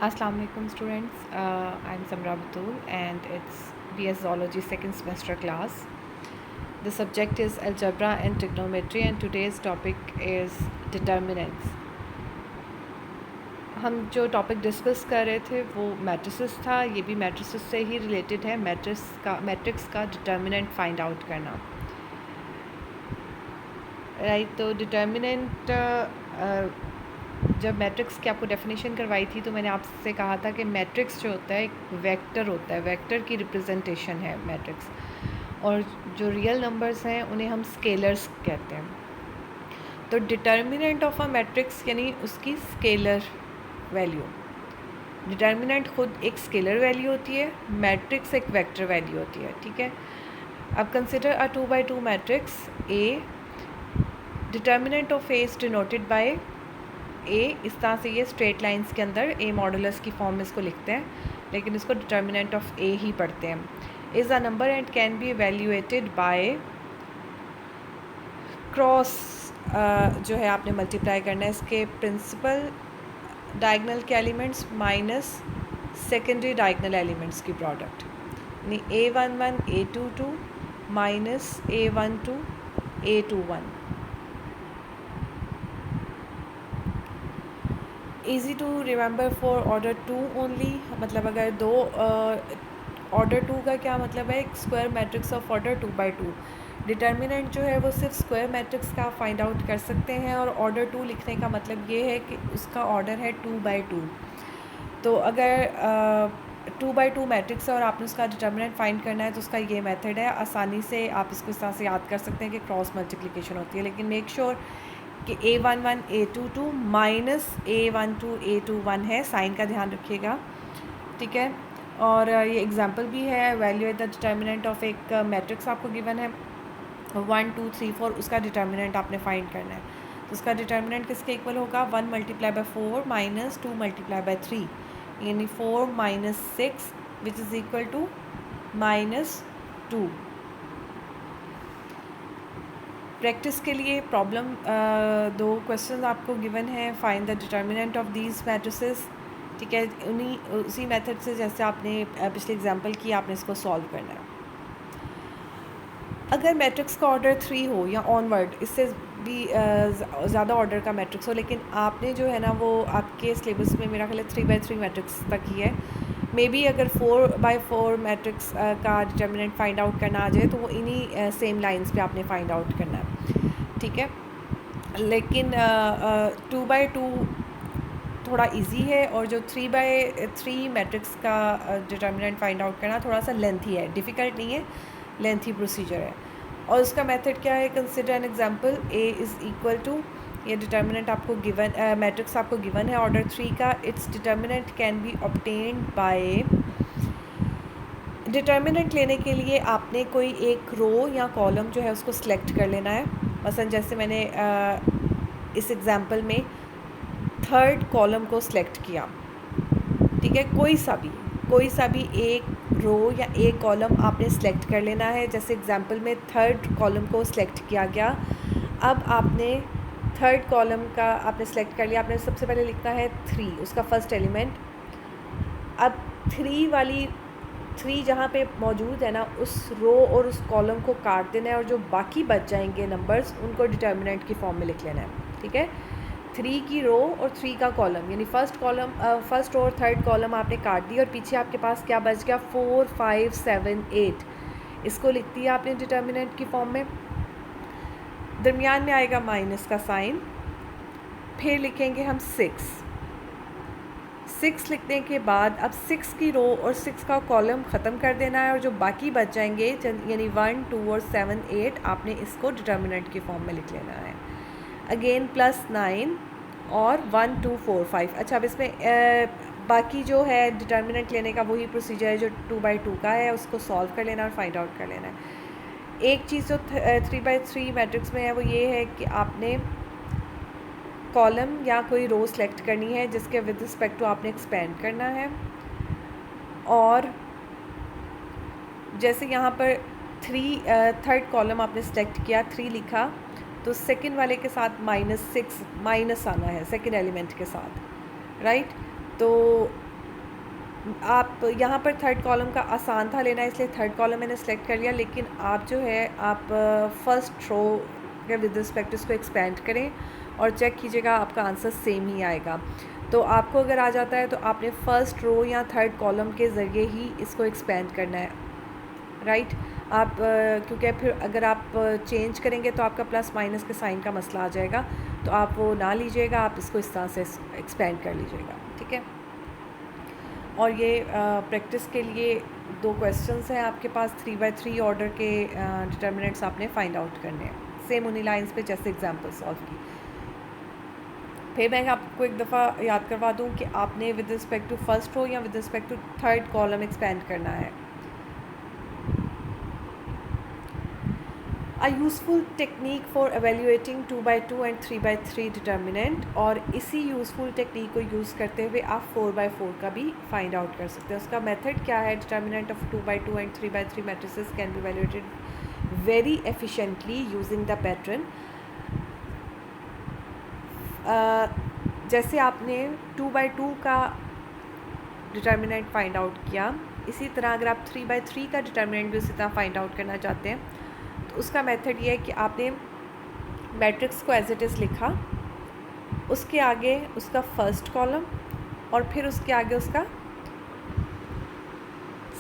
Assalamu alaikum students, I'm Samra Batul and it's BS Zoology second semester class. The subject is algebra and trigonometry and today's topic is determinants. हम जो topic discuss कर रहे थे वो matrices था, ये भी मैट्रिसेस से ही रिलेटेड है। मैट्रिक्स का डिटर्मिनेंट फाइंड आउट करना, राइट। तो डिटर्मिनेंट जब मैट्रिक्स की आपको डेफिनेशन करवाई थी तो मैंने आपसे कहा था कि मैट्रिक्स जो होता है एक वेक्टर होता है, वेक्टर की रिप्रेजेंटेशन है मैट्रिक्स, और जो रियल नंबर्स हैं उन्हें हम स्केलर्स कहते हैं। तो डिटर्मिनेंट ऑफ अ मैट्रिक्स यानी उसकी स्केलर वैल्यू। डिटर्मिनेंट खुद एक स्केलर वैल्यू होती है, मैट्रिक्स एक वेक्टर वैल्यू होती है, ठीक है। अब consider a 2x2 matrix A. Determinant of A is denoted by A. इस तरह से ये स्ट्रेट लाइंस के अंदर ए मॉडुलस की फॉर्म में इसको लिखते हैं, लेकिन इसको डिटर्मिनेंट ऑफ ए ही पढ़ते हैं। Is a number and can be evaluated by cross, जो है आपने मल्टीप्लाई करना है इसके प्रिंसिपल डायगनल के elements minus secondary diagonal elements की प्रोडक्ट, यानी A11 A22 minus A12 A21। Easy to remember for order 2 only. मतलब अगर दो ऑर्डर 2 का क्या मतलब है, एक square matrix of order 2x2। Determinant जो है वो सिर्फ स्क्वायर मैट्रिक्स का फाइंड आउट कर सकते हैं, और ऑर्डर 2 लिखने का मतलब ये है कि उसका ऑर्डर है 2x2। तो अगर 2x2 मैट्रिक्स है और आपने उसका डिटर्मिनेंट फाइंड करना है तो उसका ये मेथड है। आसानी से आप इसको इस तरह से याद कर सकते हैं कि क्रॉस मल्टीप्लिकेशन होती है, लेकिन मेक श्योर कि A11 A22 minus A12 A21 है, साइन का ध्यान रखिएगा, ठीक है। और ये एग्जांपल भी है, वैल्यू द डिटर्मिनेंट ऑफ एक मैट्रिक्स आपको गिवन है 1 2 3 4, उसका डिटर्मिनेंट आपने फाइंड करना है। तो उसका डिटर्मिनेंट किसके इक्वल होगा, 1 multiply by 4 minus 2 multiply by 3, यानी 4 minus 6 which is equal to -2। Practice के लिए प्रॉब्लम दो क्वेश्चन आपको गिवन है, find the determinant of these matrices, ठीक है। उसी मेथड से जैसे आपने पिछले एग्जांपल की आपने इसको सॉल्व करना है। अगर मैट्रिक्स का ऑर्डर 3 हो या ऑनवर्ड, इससे भी ज़्यादा ऑर्डर का मैट्रिक्स हो, लेकिन आपने जो है ना वो आपके सिलेबस में मेरा ख्याल है 3x3 मैट्रिक्स तक ही है। मे बी अगर 4x4 मैट्रिक्स का डिटर्मिनेंट फाइंड आउट करना आ जाए तो वो इन्हीं सेम लाइंस पे आपने फाइंड आउट करना है, ठीक है। लेकिन 2x2 थोड़ा इजी है, और जो 3x3 मैट्रिक्स का डिटर्मिनेंट फाइंड आउट करना थोड़ा सा लेंथी है, डिफ़िकल्ट नहीं है, लेंथी प्रोसीजर है। और उसका मेथड क्या है, consider an example A is equal to, ये डिटर्मिनेंट आपको गिवन, मैट्रिक्स आपको गिवन है ऑर्डर 3 का। Its determinant can be obtained by, determinant लेने के लिए आपने कोई एक रो या कॉलम जो है उसको सिलेक्ट कर लेना है। मसलन जैसे मैंने इस एग्जांपल में थर्ड कॉलम को सिलेक्ट किया, ठीक है। कोई सा भी एक रो या एक कॉलम आपने सेलेक्ट कर लेना है। जैसे एग्जांपल में थर्ड कॉलम को सिलेक्ट किया गया। अब आपने थर्ड कॉलम का आपने सेलेक्ट कर लिया, आपने सबसे पहले लिखना है 3, उसका फर्स्ट एलिमेंट। अब 3 जहाँ पे मौजूद है ना, उस रो और उस कॉलम को काट देना है, और जो बाकी बच जाएंगे नंबर्स उनको डिटर्मिनेंट की फॉर्म में लिख लेना है, ठीक है। 3 की रो और 3 का कॉलम, यानी फर्स्ट और थर्ड कॉलम आपने काट दी, और पीछे आपके पास क्या बच गया, 4 5 7 8, इसको लिख दिया आपने डिटर्मिनेंट की फॉर्म में। दरमियान में आएगा माइनस का साइन, फिर लिखेंगे हम 6 लिखने के बाद अब 6 की रो और 6 का कॉलम ख़त्म कर देना है, और जो बाकी बच जाएंगे यानी 1 2 और 7 8 आपने इसको डिटर्मिनेंट की फॉर्म में लिख लेना है। अगेन +9 और 1 2 4 5। अच्छा, अब इसमें बाकी जो है डिटर्मिनेंट लेने का वही प्रोसीजर है जो 2x2 का है, उसको सॉल्व कर लेना और फाइंड आउट कर लेना है। एक चीज़ जो 3x3 मैट्रिक्स में है वो ये है कि आपने कॉलम या कोई रो सेलेक्ट करनी है जिसके विद रिस्पेक्ट टू आपने एक्सपेंड करना है, और जैसे यहाँ पर थर्ड कॉलम आपने सेलेक्ट किया, 3 लिखा, तो सेकंड वाले के साथ -6 माइनस आना है सेकंड एलिमेंट के साथ, राइट। तो आप यहाँ पर थर्ड कॉलम का आसान था लेना, इसलिए थर्ड कॉलम मैंने सेलेक्ट कर लिया, लेकिन आप जो है आप फर्स्ट रो के विद रिस्पेक्ट इसको एक्सपेंड करें और चेक कीजिएगा आपका आंसर सेम ही आएगा। तो आपको अगर आ जाता है तो आपने फ़र्स्ट रो या थर्ड कॉलम के ज़रिए ही इसको एक्सपेंड करना है, राइट। आप क्योंकि फिर अगर आप चेंज करेंगे तो आपका प्लस माइनस के साइन का मसला आ जाएगा, तो आप वो ना लीजिएगा, आप इसको इस तरह से एक्सपेंड कर लीजिएगा, ठीक है। और ये प्रैक्टिस के लिए 2 क्वेश्चंस हैं आपके पास, 3x3 ऑर्डर के डिटर्मिनेंट्स आपने फाइंड आउट करने हैं, सेम उन्हीं लाइंस पे जैसे एग्जांपल सॉल्व की। फिर मैं आपको एक दफ़ा याद करवा दूं कि आपने with respect to first row या with respect to third column expand करना है। A useful technique for evaluating 2x2 and 3x3 determinant, और इसी यूज़फुल टेक्निक को यूज़ करते हुए आप 4x4 का भी फाइंड आउट कर सकते हैं। उसका मेथड क्या है? Determinant of 2x2 and 3x3 matrices can be evaluated very efficiently using the pattern. जैसे आपने 2x2 का डिटर्मिनेंट फाइंड आउट किया, इसी तरह अगर आप 3x3 का डिटर्मिनेंट भी उसी तरह फाइंड आउट करना चाहते हैं तो उसका मेथड ये है कि आपने मैट्रिक्स को एज इट इज़ लिखा, उसके आगे उसका फर्स्ट कॉलम और फिर उसके आगे उसका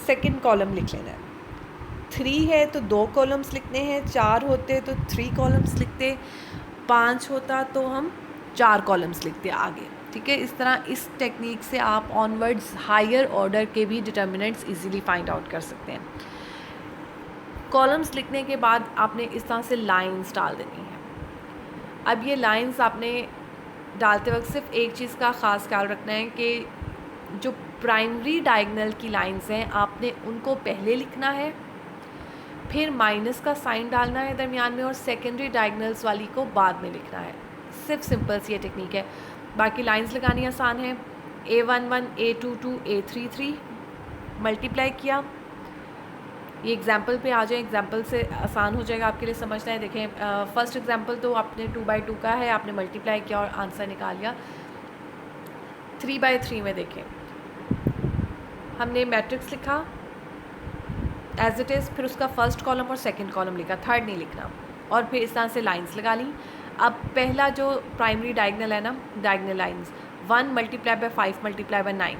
सेकंड कॉलम लिख लेना है। 3 है तो 2 कॉलम्स लिखने हैं, 4 होते तो 3 कॉलम्स लिखते, 5 होता तो हम 4 कॉलम्स लिखते आगे, ठीक है। इस तरह इस टेक्निक से आप ऑनवर्ड्स हायर ऑर्डर के भी डिटर्मिनेंट्स इजीली फाइंड आउट कर सकते हैं। कॉलम्स लिखने के बाद आपने इस तरह से लाइंस डाल देनी है। अब ये लाइंस आपने डालते वक्त सिर्फ एक चीज़ का ख़ास ख्याल रखना है कि जो प्राइमरी डायगोनल की लाइंस हैं आपने उनको पहले लिखना है, फिर माइनस का साइन डालना है दरमियान में, और सेकेंडरी डायगोनल्स वाली को बाद में लिखना है। सिर्फ सिंपल सी ये टेक्निक है, बाकी लाइंस लगानी आसान है। A11 A22 A33 मल्टीप्लाई किया, ये एग्जाम्पल पे आ जाए, एग्जाम्पल से आसान हो जाएगा आपके लिए समझना है। देखें फर्स्ट एग्जाम्पल तो आपने 2x2 का है, आपने मल्टीप्लाई किया और आंसर निकाल लिया। 3x3 में देखें हमने मैट्रिक्स लिखा एज इट इज़, फिर उसका फर्स्ट कॉलम और सेकंड कॉलम लिखा, थर्ड नहीं लिखना, और फिर इस तरह से लाइंस लगा ली। अब पहला जो प्राइमरी डायगोनल है ना, diagonal lines 1 multiply by 5 multiply by 9,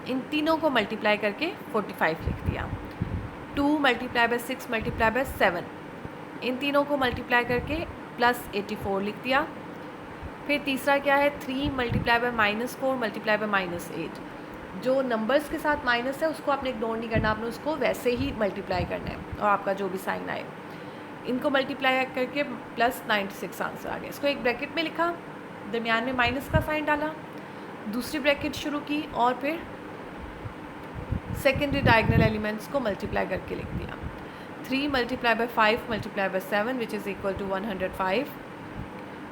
इन तीनों को मल्टीप्लाई करके 45 लिख दिया। 2 मल्टीप्लाई बाय 6 मल्टीप्लाई बाय 7, इन तीनों को मल्टीप्लाई करके प्लस 84 लिख दिया। फिर तीसरा क्या है? 3 मल्टीप्लाई बाय -4 मल्टीप्लाई बाय -8, जो नंबर्स के साथ माइनस है उसको आपने इग्नोर नहीं करना, आपने उसको वैसे ही मल्टीप्लाई करना है और आपका जो भी साइन आए इनको मल्टीप्लाई करके प्लस 96 आंसर आ गया। इसको एक ब्रैकेट में लिखा, दरमियान में माइनस का साइन डाला, दूसरी ब्रैकेट शुरू की और फिर सेकेंडरी डायगोनल एलिमेंट्स को मल्टीप्लाई करके लिख दिया। 3 multiply by 5 multiply by 7 which is equal to 105,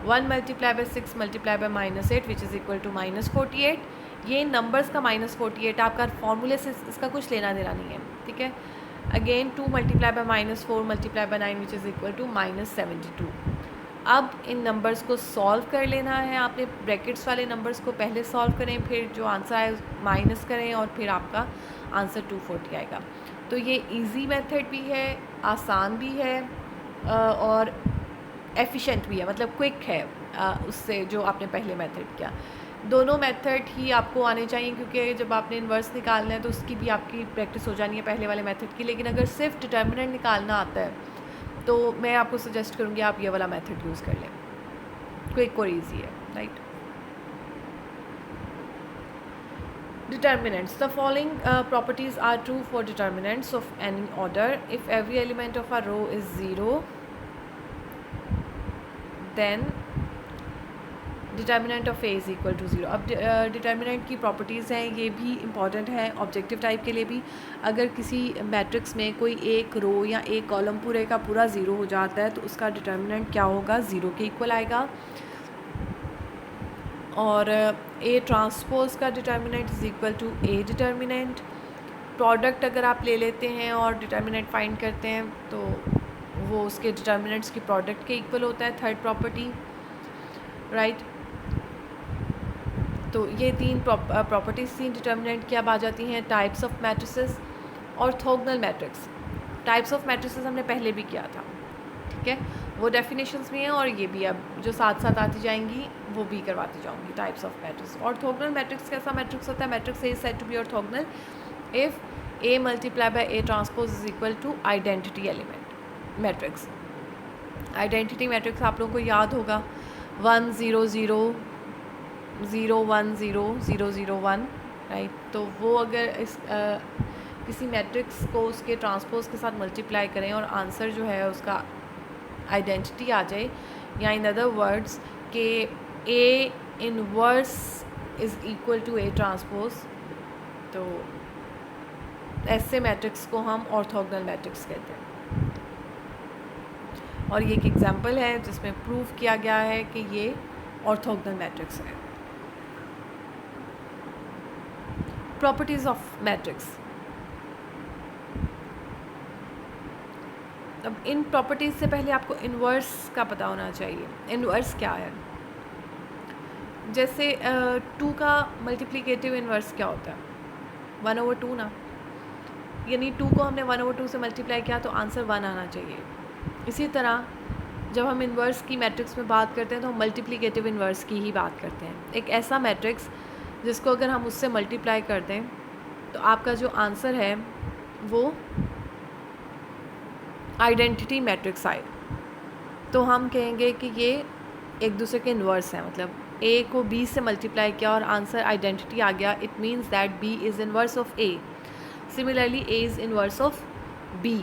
1 multiply by 6 multiply by -8 which is equal to -48। ये नंबर्स का -48 आपका फॉर्मूले से इसका कुछ लेना देना नहीं है, ठीक है। Again 2 multiply by -4 multiply by 9 which is equal to -72। अब इन नंबर्स को सॉल्व कर लेना है आपने, ब्रैकेट्स वाले नंबर्स को पहले सॉल्व करें, फिर जो आंसर आए माइनस करें और फिर आपका आंसर 240 आएगा। तो ये इजी मेथड भी है, आसान भी है और एफिशिएंट भी है, मतलब क्विक है उससे जो आपने पहले मेथड किया। दोनों मेथड ही आपको आने चाहिए, क्योंकि जब आपने इन्वर्स निकालना है तो उसकी भी आपकी प्रैक्टिस हो जानी है पहले वाले मेथड की। लेकिन अगर सिर्फ डिटर्मिनेंट निकालना आता है तो मैं आपको सजेस्ट करूँगी आप ये वाला मेथड यूज़ कर लें, क्विक और ईजी है, right. Determinants. The following properties are true for determinants of any order. If every element of a row is 0, then determinant of A is equal to 0। अब determinant की properties हैं, ये भी important है objective type के लिए भी। अगर किसी मैट्रिक्स में कोई एक रो या एक कॉलम पूरे का पूरा 0 हो जाता है तो उसका डिटर्मिनेंट क्या होगा? 0 के इक्वल आएगा। और ए ट्रांसपोज का determinant is equal to A determinant. Product अगर आप ले लेते हैं और डिटर्मिनेंट फाइंड करते हैं तो वो उसके डिटर्मिनेंट्स की प्रोडक्ट के इक्वल होता है, थर्ड प्रॉपर्टी, राइट। तो ये तीन प्रॉपर्टीज़ थी डिटर्मिनेंट की। अब आ जाती हैं types of matrices, orthogonal matrix. Types of matrices हमने पहले भी किया था, ठीक है, वो डेफिनेशंस भी हैं और ये भी अब जो साथ साथ आती जाएंगी वो भी करवाती जाऊंगी। Types of matrix. Orthogonal matrix कैसा मैट्रिक्स होता है? Matrix A is said to be orthogonal if A multiply by A transpose is equal to identity element matrix. Identity matrix आप लोगों को याद होगा 1 0 0 0 1 0 0 0 1, राइट। तो वो अगर इस किसी मैट्रिक्स को उसके ट्रांसपोज के साथ मल्टीप्लाई करें और आंसर जो है उसका आइडेंटिटी आ जाए, या इन अदर वर्ड्स के A inverse is equal to A transpose, तो ऐसे मैट्रिक्स को हम ऑर्थोगोनल मैट्रिक्स कहते हैं। और ये एक एग्जांपल है जिसमें प्रूव किया गया है कि ये ऑर्थोगोनल मैट्रिक्स है। Properties of matrix. अब इन प्रॉपर्टीज़ से पहले आपको इन्वर्स का पता होना चाहिए। इन्वर्स क्या है? जैसे 2 का मल्टीप्लिकेटिव इन्वर्स क्या होता है? 1/2 ना, यानी 2 को हमने 1/2 से मल्टीप्लाई किया तो आंसर 1 आना चाहिए। इसी तरह जब हम इन्वर्स की मैट्रिक्स में बात करते हैं तो हम मल्टीप्लिकेटिव इन्वर्स की ही बात करते हैं। एक ऐसा मैट्रिक्स जिसको अगर हम उससे मल्टीप्लाई कर दें तो आपका जो आंसर है वो आइडेंटिटी मैट्रिक्स आए, तो हम कहेंगे कि ये एक दूसरे के इन्वर्स हैं। मतलब ए को बी से मल्टीप्लाई किया और आंसर आइडेंटिटी आ गया, it means that B is inverse of A. Similarly A is inverse of B.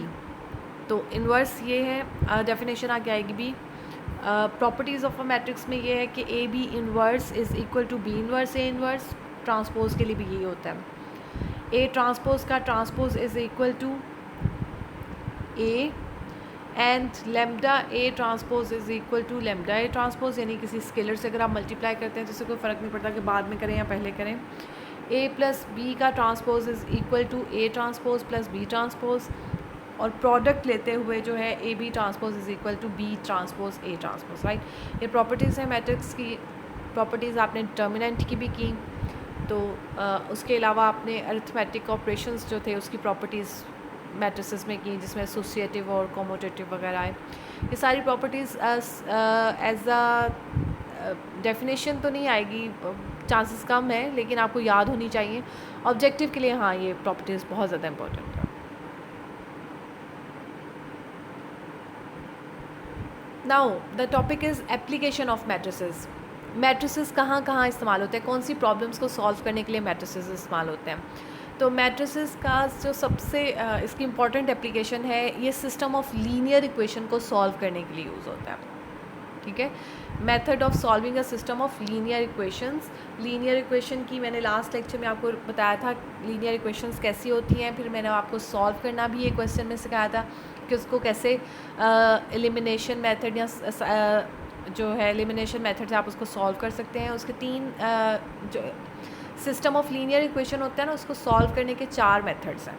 तो इन्वर्स ये है, डेफिनेशन आगे आएगी बी। प्रॉपर्टीज़ ऑफ अ मैट्रिक्स में ये है कि A B inverse is equal to B inverse A inverse. Transpose के लिए भी यही होता है। ए ट्रांसपोज का transpose is equal to A and lambda A transpose is equal to lambda A transpose. यानी किसी स्केलर से अगर आप मल्टीप्लाई करते हैं जिससे कोई फ़र्क नहीं पड़ता कि बाद में करें या पहले करें। ए प्लस बी का transpose is equal to A transpose plus B transpose, और प्रोडक्ट लेते हुए जो है A B transpose is equal to B transpose A transpose, right. ये प्रॉपर्टीज़ हैं मैट्रिक्स की। प्रॉपर्टीज़ आपने डिटर्मिनेंट की भी की, तो उसके अलावा आपने अरिथमेटिक ऑपरेशंस जो थे उसकी प्रॉपर्टीज़ मैट्रिसेस में की, जिसमें एसोसिएटिव और कॉम्यूटेटिव वगैरह आए। ये सारी प्रॉपर्टीज़ एज अ डेफिनेशन तो नहीं आएगी, चांसेस कम है, लेकिन आपको याद होनी चाहिए ऑब्जेक्टिव के लिए। हाँ, ये प्रॉपर्टीज़ बहुत ज़्यादा इंपॉर्टेंट है। Now the topic is application of matrices. Matrices कहाँ कहाँ इस्तेमाल होते हैं, कौन सी प्रॉब्लम्स को सॉल्व करने के लिए मैट्रिसेस इस्तेमाल होते हैं? तो मैट्रिसेस का जो सबसे इसकी इम्पॉर्टेंट एप्लीकेशन है, ये सिस्टम ऑफ लीनियर इक्वेशन को सॉल्व करने के लिए यूज़ होता है, ठीक है। Method of solving a system of linear equations. Linear equation की मैंने लास्ट लेक्चर में आपको बताया था लीनियर इक्वेशंस कैसी होती हैं, फिर मैंने आपको सॉल्व करना भी एक क्वेश्चन में सिखाया था कि उसको कैसे एलिमिनेशन मेथड या जो है एलिमिनेशन मेथड से आप उसको सॉल्व कर सकते हैं। उसके 3 जो सिस्टम ऑफ लीनियर इक्वेशन होता है ना, उसको सॉल्व करने के 4 मेथड्स हैं।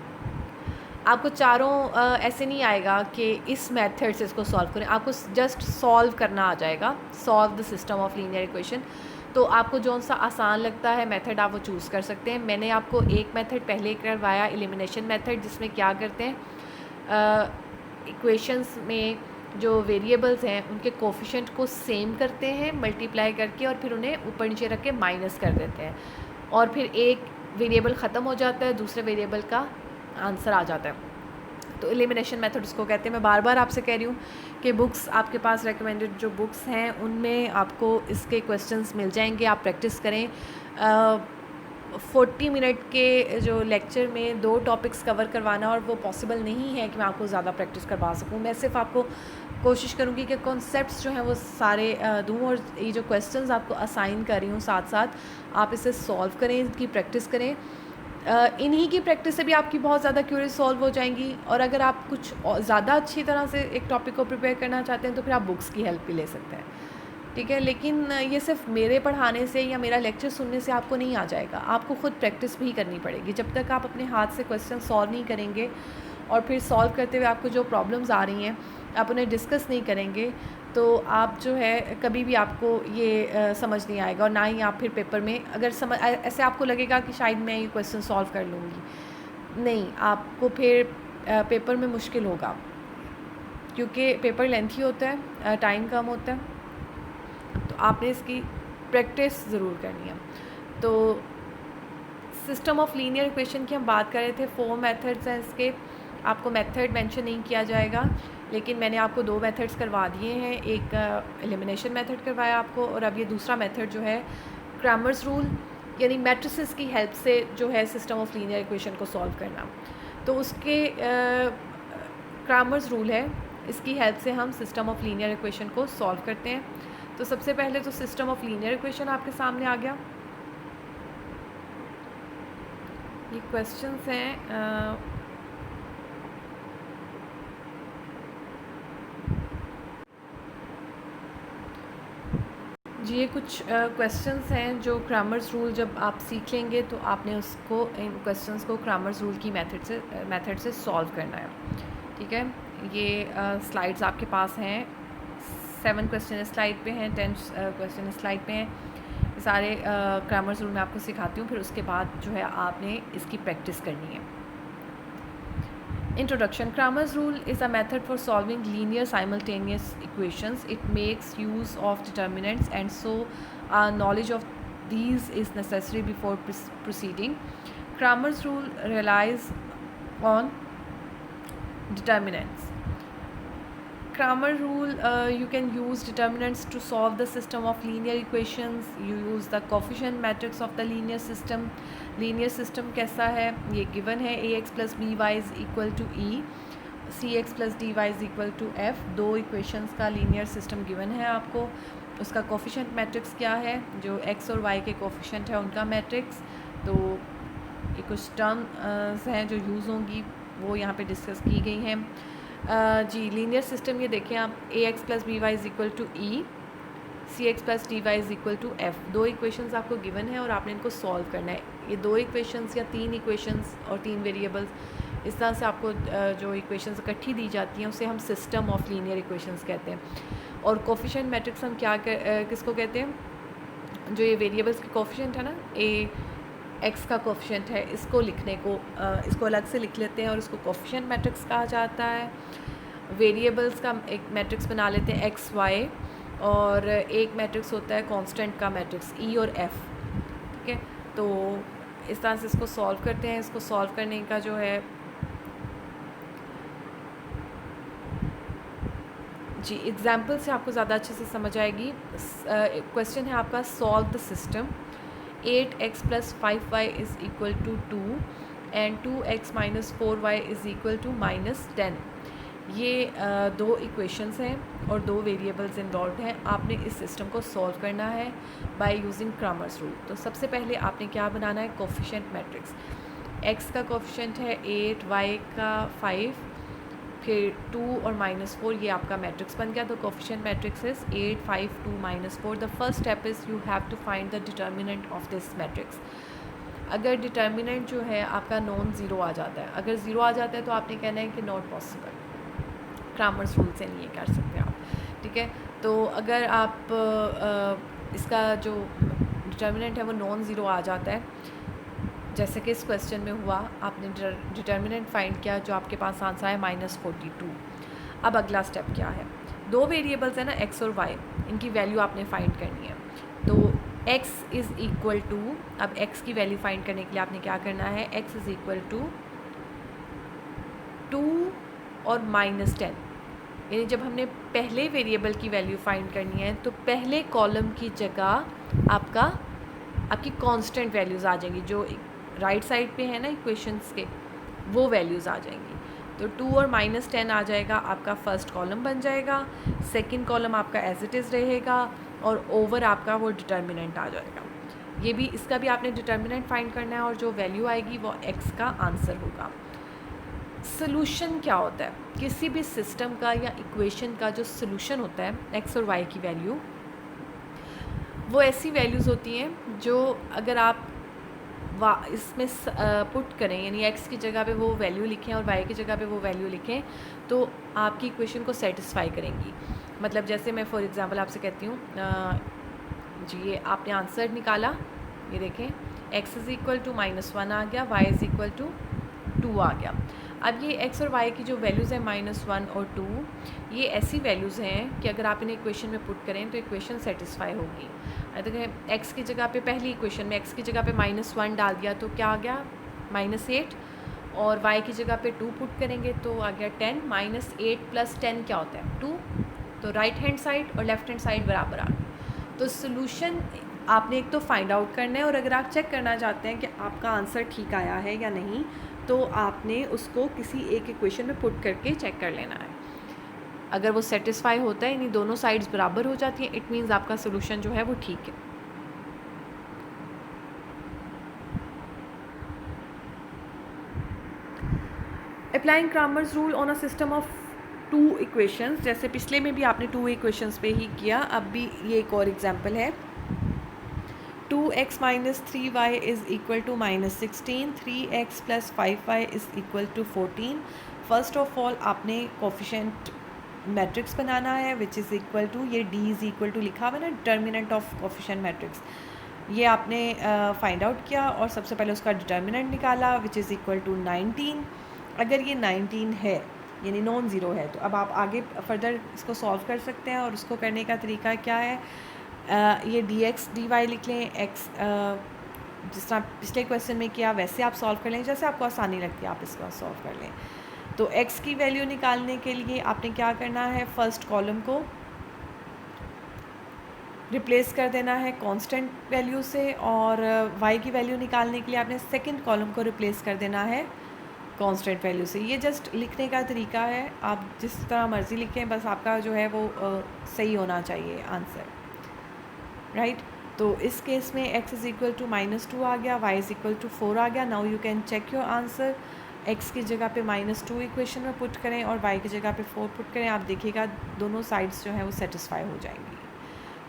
आपको चारों ऐसे नहीं आएगा कि इस मेथड से इसको सॉल्व करें, आपको जस्ट सॉल्व करना आ जाएगा, solve the system of linear equation. तो आपको जौन सा आसान लगता है मेथड आप वो चूज़ कर सकते हैं। मैंने आपको एक मेथड पहले करवाया, एलिमिनेशन मेथड, जिसमें क्या करते हैं, इक्वेशंस में जो वेरिएबल्स हैं उनके कोफिशिएंट को सेम करते हैं मल्टीप्लाई करके, और फिर उन्हें ऊपर नीचे रख के माइनस कर देते हैं, और फिर एक वेरिएबल ख़त्म हो जाता है, दूसरे वेरिएबल का आंसर आ जाता है। तो एलिमिनेशन मेथड उसको कहते हैं। मैं बार बार आपसे कह रही हूँ कि बुक्स आपके पास रेकमेंडेड जो बुक्स हैं उनमें आपको इसके क्वेश्चंस मिल जाएंगे, आप प्रैक्टिस करें। 40 मिनट के जो लेक्चर में 2 टॉपिक्स कवर करवाना, और वो पॉसिबल नहीं है कि मैं आपको ज़्यादा प्रैक्टिस करवा सकूँ। मैं सिर्फ आपको कोशिश करूँगी कि कॉन्सेप्ट्स जो हैं वो सारे दूँ, और ये जो क्वेश्चंस आपको असाइन कर रही हूँ साथ साथ आप इसे सॉल्व करें, इनकी प्रैक्टिस करें। इन्हीं की प्रैक्टिस से भी आपकी बहुत ज़्यादा क्यूरीज सॉल्व हो जाएंगी। और अगर आप कुछ ज़्यादा अच्छी तरह से एक टॉपिक को प्रिपेयर करना चाहते हैं तो फिर आप बुक्स की हेल्प भी ले सकते हैं, ठीक है। लेकिन ये सिर्फ मेरे पढ़ाने से या मेरा लेक्चर सुनने से आपको नहीं आ जाएगा, आपको ख़ुद प्रैक्टिस भी करनी पड़ेगी। जब तक आप अपने हाथ से क्वेश्चन सॉल्व नहीं करेंगे और फिर सॉल्व करते हुए आपको जो प्रॉब्लम्स आ रही हैं आप उन्हें डिस्कस नहीं करेंगे, तो आप जो है कभी भी आपको ये समझ नहीं आएगा, और ना ही आप फिर पेपर में अगर समझ ऐसे आपको लगेगा कि शायद मैं ये क्वेश्चन सॉल्व कर लूँगी, नहीं, आपको फिर पेपर में मुश्किल होगा, क्योंकि पेपर लेंथी होता है, टाइम कम होता है, तो आपने इसकी प्रैक्टिस ज़रूर करनी है। तो सिस्टम ऑफ लीनियर इक्वेशन की हम बात कर रहे थे, 4 मेथड्स हैं इसके, आपको मेथड मेंशन नहीं किया जाएगा, लेकिन मैंने आपको 2 मेथड्स करवा दिए हैं, एक एलिमिनेशन मेथड करवाया आपको, और अब ये दूसरा मेथड जो है क्रैमर्स रूल, यानी मैट्रिसेस की हेल्प से जो है सिस्टम ऑफ लीनियर इक्वेशन को सॉल्व करना। तो उसके क्रैमर्स रूल है, इसकी हेल्प से हम सिस्टम ऑफ लीनियर इक्वेशन को सॉल्व करते हैं। तो सबसे पहले तो सिस्टम ऑफ लीनियर इक्वेशन आपके सामने आ गया। ये क्वेश्चंस हैं, जी, ये कुछ क्वेश्चंस हैं जो क्रैमर्स रूल जब आप सीख लेंगे तो आपने उसको, इन क्वेश्चंस को क्रैमर्स रूल की मेथड से सॉल्व करना है, ठीक है। ये स्लाइड्स आपके पास हैं, 7 क्वेश्चन स्लाइड पे हैं, 10 क्वेश्चन स्लाइड पे हैं। ये सारे क्रैमर्स रूल मैं आपको सिखाती हूँ, फिर उसके बाद जो है आपने इसकी प्रैक्टिस करनी है। Introduction. Cramer's rule is a method for solving linear simultaneous equations. It makes use of determinants, and so knowledge of these is necessary before proceeding. Cramer's rule relies on determinants. Cramer rule, you can use determinants to solve the system of linear equations. You use the coefficient matrix of the linear system. Linear system कैसा है, ये given है, ax plus by is equal to e, cx plus dy is equal to f, 2 equations का linear system given है आपको। उसका coefficient matrix क्या है, जो x और y के coefficient है उनका matrix। तो ये कुछ टर्म्स हैं जो यूज़ होंगी, वो यहाँ पे डिस्कस की गई हैं। जी, लीनियर सिस्टम ये देखें आप, ax plus B Y is equal to E, C X plus D Y is equal to F, 2 equations आपको गिवन है और आपने इनको सॉल्व करना है। ये 2 इक्वेशंस या 3 इक्वेशंस और 3 वेरिएबल्स, इस तरह से आपको जो इक्वेशंस इकट्ठी दी जाती हैं उसे हम सिस्टम ऑफ लीनियर इक्वेशंस कहते हैं। और कोफिशिएंट मैट्रिक्स हम किसको कहते हैं, जो ये वेरिएबल्स के कोफिशिएंट है ना, एक्स का कोफिशिएंट है, इसको लिखने को इसको अलग से लिख लेते हैं और इसको कोफिशिएंट मैट्रिक्स कहा जाता है। वेरिएबल्स का एक मैट्रिक्स बना लेते हैं एक्स वाई, और एक मैट्रिक्स होता है कांस्टेंट का मैट्रिक्स ई और एफ, ठीक है। तो इस तरह से इसको सॉल्व करते हैं। इसको सॉल्व करने का जो है जी, एग्जाम्पल से आपको ज़्यादा अच्छे से समझ आएगी। क्वेश्चन है आपका, solve the system 8x plus 5y is equal to 2 and 2x minus 4y is equal to minus 10। ये 2 इक्वेशंस हैं और 2 वेरिएबल्स इन्वॉल्व हैं। आपने इस सिस्टम को सॉल्व करना है बाय यूजिंग क्रैमर्स रूल। तो सबसे पहले आपने क्या बनाना है, कोफिशिएंट मैट्रिक्स। x का कोफिशिएंट है 8, y का 5, फिर 2 और -4, ये आपका मैट्रिक्स बन गया। तो coefficient matrix is 8, 5, 2, -4। The first step is you have to find the determinant of this matrix. अगर डिटर्मिनेंट जो है आपका नॉन ज़ीरो आ जाता है, अगर ज़ीरो आ जाता है तो आपने कहना है कि नॉट पॉसिबल, क्रैमर्स रूल से नहीं ये कर सकते आप, ठीक है। तो अगर आप इसका जो डिटर्मिनेंट है वो नॉन ज़ीरो आ जाता है, जैसे कि इस क्वेश्चन में हुआ, आपने डिटर्मिनेंट फाइंड किया, जो आपके पास आंसर है -42। अब अगला स्टेप क्या है, 2 वेरिएबल्स है ना, x और y, इनकी वैल्यू आपने फाइंड करनी है। तो x इज़ इक्वल टू, अब x की वैल्यू फाइंड करने के लिए आपने क्या करना है, x इज़ इक्वल टू 2 और -10, यानी जब हमने पहले वेरिएबल की वैल्यू फाइंड करनी है तो पहले कॉलम की जगह आपकी कांस्टेंट वैल्यूज़ आ जाएंगी, जो राइट साइड पे है ना इक्वेशंस के, वो वैल्यूज़ आ जाएंगी। तो 2 और -10 आ जाएगा, आपका फर्स्ट कॉलम बन जाएगा, सेकंड कॉलम आपका एज इट इज़ रहेगा, और ओवर आपका वो डिटर्मिनेंट आ जाएगा। ये भी, इसका भी आपने डिटर्मिनेंट फाइंड करना है, और जो वैल्यू आएगी वो x का आंसर होगा। सोल्यूशन क्या होता है, किसी भी सिस्टम का या इक्वेशन का जो सोल्यूशन होता है, x और y की वैल्यू, वो ऐसी वैल्यूज़ होती हैं जो अगर आप इसमें पुट करें, यानी x की जगह पे वो वैल्यू लिखें और y की जगह पे वो वैल्यू लिखें, तो आपकी इक्वेशन को सेटिस्फाई करेंगी। मतलब जैसे मैं फॉर एग्ज़ाम्पल आपसे कहती हूँ जी ये आपने आंसर निकाला, ये देखें x इज़ इक्वल टू -1 आ गया, y इज़ इक्वल टू 2 आ गया। अब ये x और y की जो वैल्यूज़ हैं -1 और 2, ये ऐसी वैल्यूज़ हैं कि अगर आप इन्हें इक्वेशन में पुट करें तो इक्वेशन सेटिस्फाई होगी। अगर x की जगह पे पहली इक्वेशन में x की जगह पे -1 डाल दिया तो क्या आ गया -8, और y की जगह पे 2 पुट करेंगे तो आ गया 10। -8 + 10 क्या होता है 2, तो राइट हैंड साइड और लेफ़्ट हैंड साइड बराबर आ गई। तो सोल्यूशन आपने एक तो फाइंड आउट करना है, और अगर आप चेक करना चाहते हैं कि आपका आंसर ठीक आया है या नहीं, तो आपने उसको किसी एक इक्वेशन में पुट करके चेक कर लेना है। अगर वो सेटिस्फाई होता है, यानी दोनों साइड्स बराबर हो जाती हैं, इट मीन्स आपका सोल्यूशन जो है वो ठीक है। Applying Kramers rule on a system of 2 equations, जैसे पिछले में भी आपने 2 इक्वेशंस पे ही किया, अब भी ये एक और एग्जांपल है। 2x - 3y is equal to -16, 3x + 5y is equal to 14। First of all आपने कोफिशिएंट मैट्रिक्स बनाना है विच इज़ इक्वल टू, ये d इज़ इक्वल टू लिखा हुआ है ना, डिटर्मिनेंट ऑफ कोफिशिएंट मैट्रिक्स, ये आपने फाइंड आउट किया और सबसे पहले उसका डिटर्मिनेंट निकाला विच इज़ इक्वल टू 19। अगर ये 19 है यानी नॉन ज़ीरो है, तो अब आप आगे फर्दर इसको सॉल्व कर सकते हैं, और उसको करने का तरीका क्या है, ये dx dy लिख लें, x जिस तरह पिछले क्वेश्चन में किया वैसे आप सॉल्व कर लें, जैसे आपको आसानी लगती है आप इसको सॉल्व कर लें। तो x की वैल्यू निकालने के लिए आपने क्या करना है, फर्स्ट कॉलम को रिप्लेस कर देना है कांस्टेंट वैल्यू से, और y की वैल्यू निकालने के लिए आपने सेकंड कॉलम को रिप्लेस कर देना है कांस्टेंट वैल्यू से। ये जस्ट लिखने का तरीका है, आप जिस तरह मर्ज़ी लिखें, बस आपका जो है वो सही होना चाहिए आंसर, राइट। तो इस केस में x इज़ इक्वल टू -2 आ गया, y इज़ इक्वल टू 4 आ गया। Now you can check your answer. x की जगह पे -2 इक्वेशन में पुट करें और y की जगह पे 4 पुट करें, आप देखिएगा दोनों साइड्स जो हैं वो सेटिस्फाई हो जाएंगी।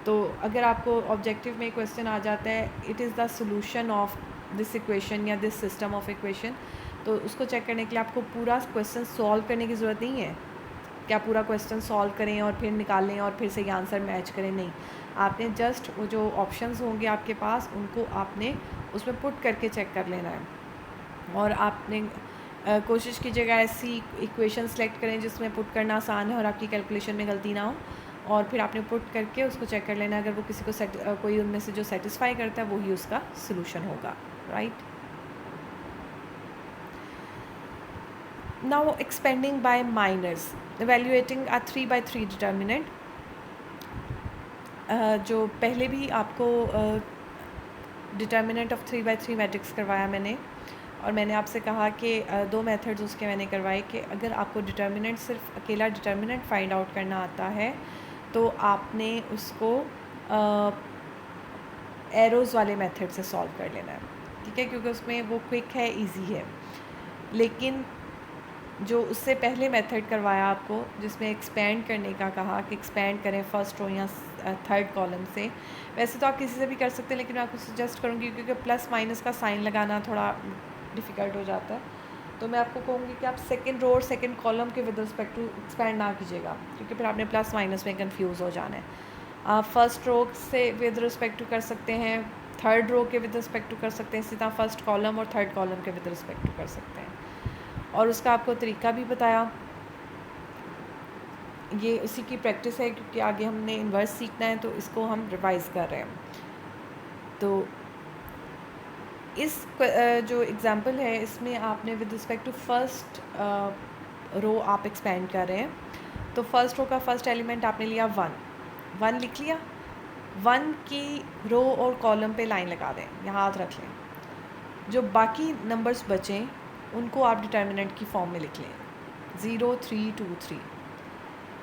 तो अगर आपको ऑब्जेक्टिव में क्वेश्चन आ जाता है it is the solution of this equation या दिस सिस्टम ऑफ इक्वेशन, तो उसको चेक करने के लिए आपको पूरा क्वेश्चन सॉल्व करने की ज़रूरत नहीं है कि आप पूरा क्वेश्चन सॉल्व करें और फिर निकालें और फिर से ये आंसर मैच करें, नहीं। आपने जस्ट वो जो ऑप्शंस होंगे आपके पास उनको आपने उसमें पुट करके चेक कर लेना है, और आपने कोशिश कीजिएगा ऐसी इक्वेशन सेलेक्ट करें जिसमें पुट करना आसान है और आपकी कैलकुलेशन में गलती ना हो, और फिर आपने पुट करके उसको चेक कर लेना। अगर वो किसी को कोई उनमें से जो सेटिस्फाई करता है वही उसका सोल्यूशन होगा, right. Now expanding by minors, evaluating a 3/3 determinant. जो पहले भी आपको डिटर्मिनेंट ऑफ 3/3 मैट्रिक्स करवाया मैंने, और मैंने आपसे कहा कि 2 मेथड्स उसके मैंने करवाए कि अगर आपको डिटर्मिनेंट सिर्फ अकेला डिटर्मिनेंट फाइंड आउट करना आता है तो आपने उसको एरोज़ वाले मेथड से सॉल्व कर लेना है, ठीक है, क्योंकि उसमें वो क्विक है, इजी है। लेकिन जो उससे पहले मेथड करवाया आपको जिसमें एक्सपेंड करने का कहा कि एक्सपेंड करें फर्स्ट रो या थर्ड कॉलम से, वैसे तो आप किसी से भी कर सकते हैं, लेकिन मैं आपको सजेस्ट करूँगी क्योंकि प्लस माइनस का साइन लगाना थोड़ा डिफ़िकल्ट हो जाता है, तो मैं आपको कहूँगी कि आप सेकंड रो और सेकंड कॉलम के विद रिस्पेक्ट टू एक्सपेंड ना कीजिएगा, क्योंकि फिर आपने प्लस माइनस में कंफ्यूज हो जाना है। आप फर्स्ट रो से विद रिस्पेक्ट टू कर सकते हैं, थर्ड रो के विद रिस्पेक्ट टू कर सकते हैं, इसी तरह फर्स्ट कॉलम और थर्ड कॉलम के विद रिस्पेक्ट टू कर सकते हैं, और उसका आपको तरीका भी बताया। ये उसी की प्रैक्टिस है क्योंकि आगे हमने इन्वर्स सीखना है, तो इसको हम रिवाइज़ कर रहे हैं। तो इस जो एग्ज़ाम्पल है इसमें आपने with respect to first row आप एक्सपेंड कर रहे हैं, तो फर्स्ट रो का फर्स्ट एलिमेंट आपने लिया 1 लिख लिया, 1 की रो और कॉलम पे लाइन लगा दें, यहाँ हाथ रख लें। जो बाकी नंबर्स बचें उनको आप डिटर्मिनेंट की फॉर्म में लिख लें, 0 3 2 3।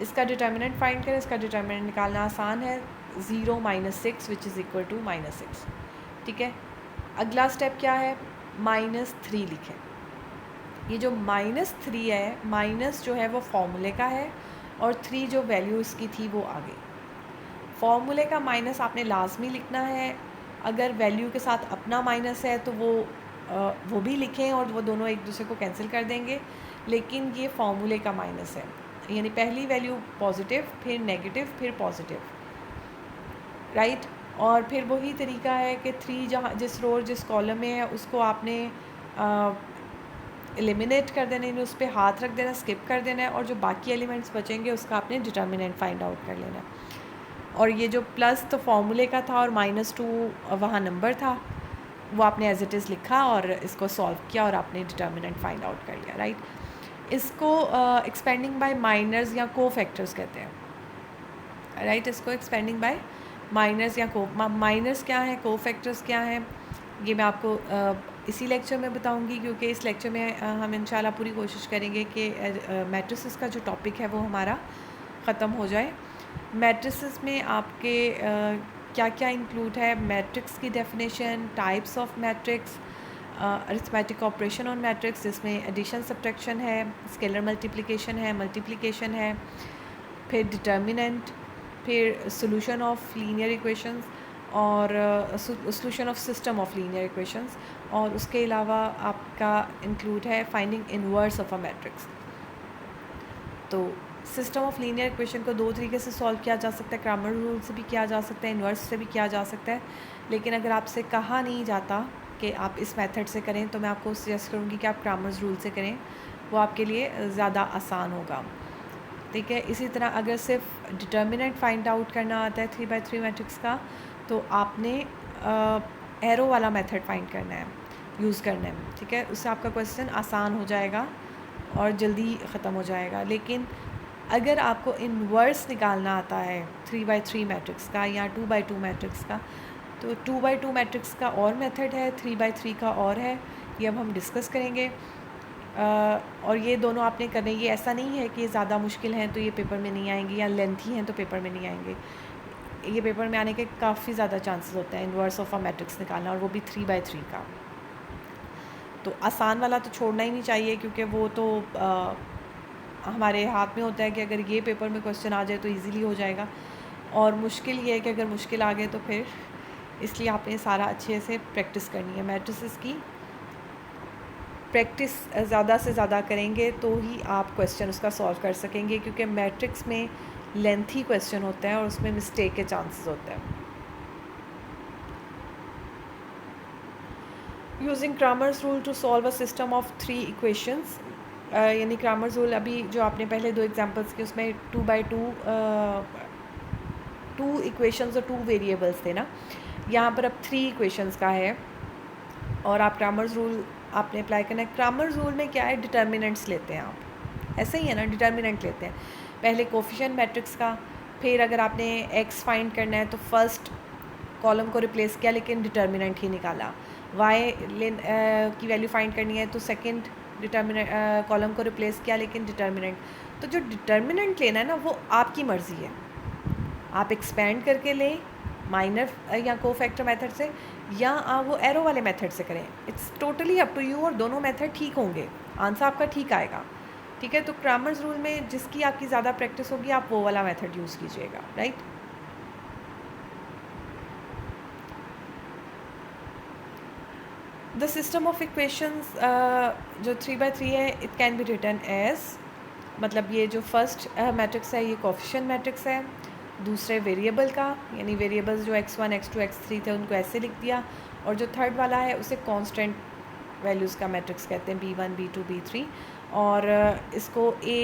इसका डिटर्मिनेंट फाइंड करें, इसका डिटर्मिनेंट निकालना आसान है, 0 - 6 विच इज़ इक्वल टू -6, ठीक है। अगला स्टेप क्या है, -3 लिखें। ये जो -3 है, माइनस जो है वो फॉर्मूले का है और 3 जो वैल्यू इसकी थी वो आ गई। फॉर्मूले का माइनस आपने लाजमी लिखना है, अगर वैल्यू के साथ अपना माइनस है तो वो भी लिखें और वो दोनों एक दूसरे को कैंसिल कर देंगे, लेकिन ये फॉर्मूले का माइनस है। यानी पहली वैल्यू पॉजिटिव, फिर नेगेटिव, फिर पॉजिटिव, राइट। और फिर वही तरीका है कि 3 जहाँ जिस रो जिस कॉलम में है उसको आपने एलिमिनेट कर देना, यानी उस पर हाथ रख देना, स्किप कर देना है, और जो बाकी एलिमेंट्स बचेंगे उसका आपने डिटर्मिनेंट फाइंड आउट कर लेना है। और ये जो प्लस तो फॉर्मूले का था और -2 वहाँ नंबर था, वो आपने एज इट इज़ लिखा और इसको सॉल्व किया और आपने डिटर्मिनेंट फाइंड आउट कर लिया, राइट। इसको एक्सपेंडिंग बाय माइनर्स या को फैक्टर्स कहते हैं, राइट। इसको एक्सपेंडिंग बाय माइनर्स या को माइनर्स क्या है, को फैक्टर्स क्या हैं, ये मैं आपको इसी लेक्चर में बताऊंगी, क्योंकि इस लेक्चर में हम इंशाल्लाह पूरी कोशिश करेंगे कि मैट्रिसेस का जो टॉपिक है वो हमारा ख़त्म हो जाए। मैट्रिसेस में आपके क्या क्या इंक्लूड है, मैट्रिक्स की definition, types of matrix, arithmetic operation on matrix जिसमें एडिशन सब्ट्रैक्शन है, स्केलर मल्टीप्लिकेशन है, मल्टीप्लिकेशन है, फिर डिटर्मिनेंट, फिर सोल्यूशन ऑफ लीनियर इक्वेशंस और solution of system of linear equations, और उसके अलावा आपका इंक्लूड है finding inverse of a matrix. तो सिस्टम ऑफ लीनियर इक्वेशन को दो तरीके से सॉल्व किया जा सकता है, क्रैमर रूल से भी किया जा सकता है, इन्वर्स से भी किया जा सकता है। लेकिन अगर आपसे कहा नहीं जाता कि आप इस मेथड से करें तो मैं आपको सजेस्ट करूँगी कि आप क्रैमर्स रूल से करें, वो आपके लिए ज़्यादा आसान होगा, ठीक है। इसी तरह अगर सिर्फ डिटर्मिनेंट फाइंड आउट करना आता है 3x3 मैट्रिक्स का, तो आपने एरो वाला मेथड फाइंड करना है, यूज़ करना है, ठीक है। उससे आपका क्वेश्चन आसान हो जाएगा और जल्दी ख़त्म हो जाएगा। लेकिन अगर आपको इन्वर्स निकालना आता है 3x3 मैट्रिक्स का या 2x2 मैट्रिक्स का, तो 2x2 मैट्रिक्स का और मेथड है, 3x3 का और है, ये अब हम डिस्कस करेंगे। और ये दोनों आपने करने, ये ऐसा नहीं है कि ये ज़्यादा मुश्किल हैं तो ये पेपर में नहीं आएंगे, या लेंथी हैं तो पेपर में नहीं आएंगे। ये पेपर में आने के काफ़ी ज़्यादा चांसेस होते हैं इन्वर्स ऑफ अ मैट्रिक्स निकालना, और वो भी 3x3 का। तो आसान वाला तो छोड़ना ही नहीं चाहिए, क्योंकि वो तो हमारे हाथ में होता है कि अगर ये पेपर में क्वेश्चन आ जाए तो इजीली हो जाएगा, और मुश्किल ये है कि अगर मुश्किल आ गए तो फिर, इसलिए आपने सारा अच्छे से प्रैक्टिस करनी है। मैट्रिसेस की प्रैक्टिस ज़्यादा से ज़्यादा करेंगे तो ही आप क्वेश्चन उसका सॉल्व कर सकेंगे, क्योंकि मैट्रिक्स में लेंथी क्वेश्चन होता है और उसमें मिस्टेक के चांसेस होते हैं। Using Cramer's rule to solve a system of 3 equations, यानी क्रैमर्स रूल, अभी जो आपने पहले 2 एग्जांपल्स के उसमें 2x2 2 इक्वेशंस और 2 वेरिएबल्स थे ना, यहाँ पर अब 3 इक्वेशंस का है और आप क्रैमर्स रूल आपने अप्लाई करना है। क्रैमर्स रूल में क्या है, डिटर्मिनेंट्स लेते हैं आप, ऐसे ही है ना, डिटर्मिनेंट लेते हैं पहले कोफिशिएंट मैट्रिक्स का, फिर अगर आपने x फाइंड करना है तो फर्स्ट कॉलम को रिप्लेस किया लेकिन डिटर्मिनेंट ही निकाला, y की वैल्यू फाइंड करनी है तो सेकंड डिटर्मिनेंट कॉलम को रिप्लेस किया लेकिन डिटर्मिनेंट। तो जो डिटर्मिनेंट लेना है ना वो आपकी मर्ज़ी है, आप एक्सपेंड करके लें माइनर या को फैक्टर मेथड से, या आप वो एरो वाले मेथड से करें, it's totally up to you, और दोनों मेथड ठीक होंगे, आंसर आपका ठीक आएगा, ठीक है। तो क्रैमर्स रूल में जिसकी आपकी ज़्यादा प्रैक्टिस होगी आप वो वाला मेथड यूज़ कीजिएगा, right. The system of equations जो 3x3 है, it can be written as, मतलब ये जो फर्स्ट मैट्रिक्स है ये कोफिशिएंट मैट्रिक्स है, दूसरे वेरिएबल का, यानी वेरिएबल्स जो x1 x2 x3 थे उनको ऐसे लिख दिया, और जो थर्ड वाला है उसे कांस्टेंट वैल्यूज़ का मैट्रिक्स कहते हैं, b1 b2 b3, और इसको a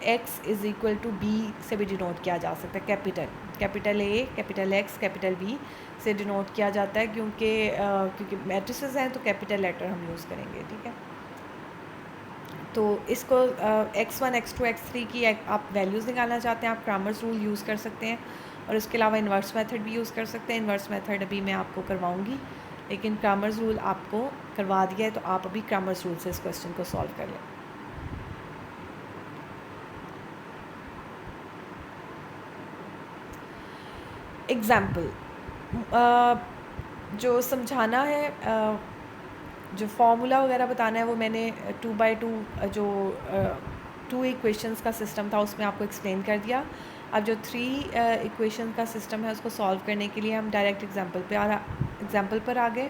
x is equal to b से भी डिनोट किया जा सकता है, capital A capital X capital B से डिनोट किया जाता है, क्योंकि मैट्रिसेस हैं तो कैपिटल लेटर हम यूज़ करेंगे, ठीक है। तो इसको x1 x2 x3 की आप वैल्यूज़ निकालना चाहते हैं, आप क्रैमर्स रूल यूज़ कर सकते हैं, और इसके अलावा इन्वर्स मेथड भी यूज़ कर सकते हैं। इन्वर्स मेथड अभी मैं आपको करवाऊँगी, लेकिन क्रैमर्स रूल आपको करवा दिया है तो आप अभी क्रैमर्स रूल से इस क्वेश्चन को सॉल्व कर लें। एग्ज़ाम्पल जो समझाना है, जो फार्मूला वगैरह बताना है वो मैंने 2x2 जो 2 इक्वेशंस का सिस्टम था उसमें आपको एक्सप्लेन कर दिया। अब जो 3 इक्वेशन का सिस्टम है उसको सॉल्व करने के लिए हम डायरेक्ट एग्जांपल पर आ गए।